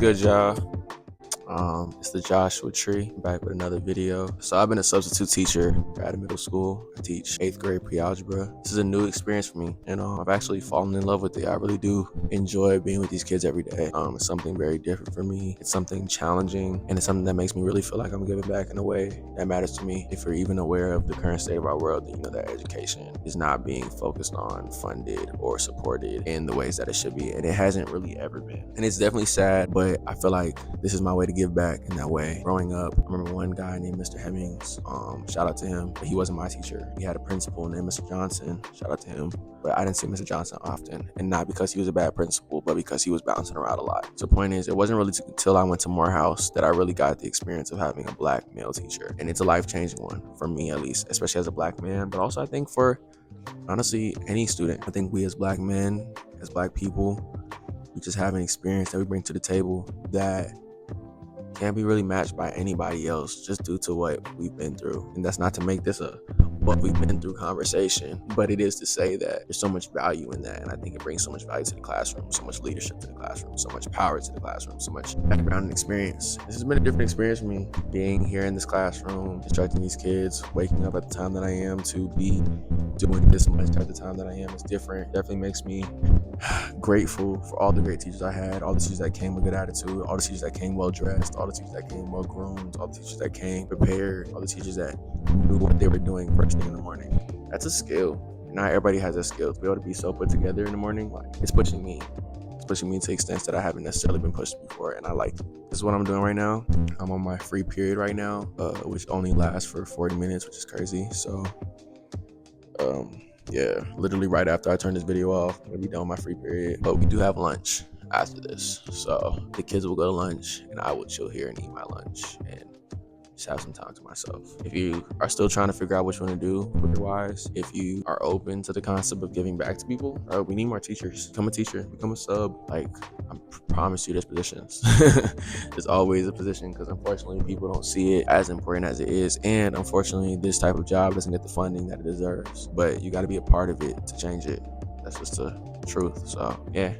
good, y'all? It's the Joshua Tree back with another video. So I've been a substitute teacher at a middle school. I teach 8th grade pre-algebra. This is a new experience for me, and I've actually fallen in love with it. I really do enjoy being with these kids every day. It's something very different for me. It's something challenging, and it's something that makes me really feel like I'm giving back in a way that matters to me. If you're even aware of the current state of our world, then you know that education is not being focused on, funded, or supported in the ways that it should be, and it hasn't really ever been. And it's definitely sad, but I feel like this is my way to give back in that way. Growing up, I remember one guy named Mr. Hemmings. Shout out to him, but he wasn't my teacher. He had a principal named Mr. Johnson. Shout out to him. But I didn't see Mr. Johnson often, and not because he was a bad principal, but because he was bouncing around a lot. So the point is, it wasn't really until I went to Morehouse that I really got the experience of having a black male teacher, and it's a life-changing one for me, at least, especially as a black man, but also I think for honestly any student. I think we as black men, as black people, we just have an experience that we bring to the table that can't be really matched by anybody else, just due to what we've been through. And that's not to make this a what we've been through conversation, but it is to say that there's so much value in that, and I think it brings so much value to the classroom, so much leadership to the classroom, so much power to the classroom, so much background and experience. This has been a different experience for me, being here in this classroom, instructing these kids, waking up at the time that I am, to be doing this much at the time that I am. It's different. Definitely makes me grateful for all the great teachers I had, all the teachers that came with good attitude, all the teachers that came well dressed, all the teachers that came well groomed, all the teachers that came prepared, all the teachers that knew what they were doing first thing in the morning. That's a skill. Not everybody has that skill to be able to be so put together in the morning. Like, it's pushing me to extents that I haven't necessarily been pushed before, and I like it. This is what I'm doing right now. I'm on my free period right now, which only lasts for 40 minutes, which is crazy. So yeah, literally right after I turn this video off, I'm gonna be done with my free period. But we do have lunch after this, so the kids will go to lunch and I will chill here and eat my lunch and just have some time to myself. If you are still trying to figure out what you want to do career-wise, if you are open to the concept of giving back to people, we need more teachers. Become a teacher, become a sub. Like, I promise you there's positions. There's always a position, because unfortunately people don't see it as important as it is, and unfortunately this type of job doesn't get the funding that it deserves. But you got to be a part of it to change it. That's just the truth. So yeah.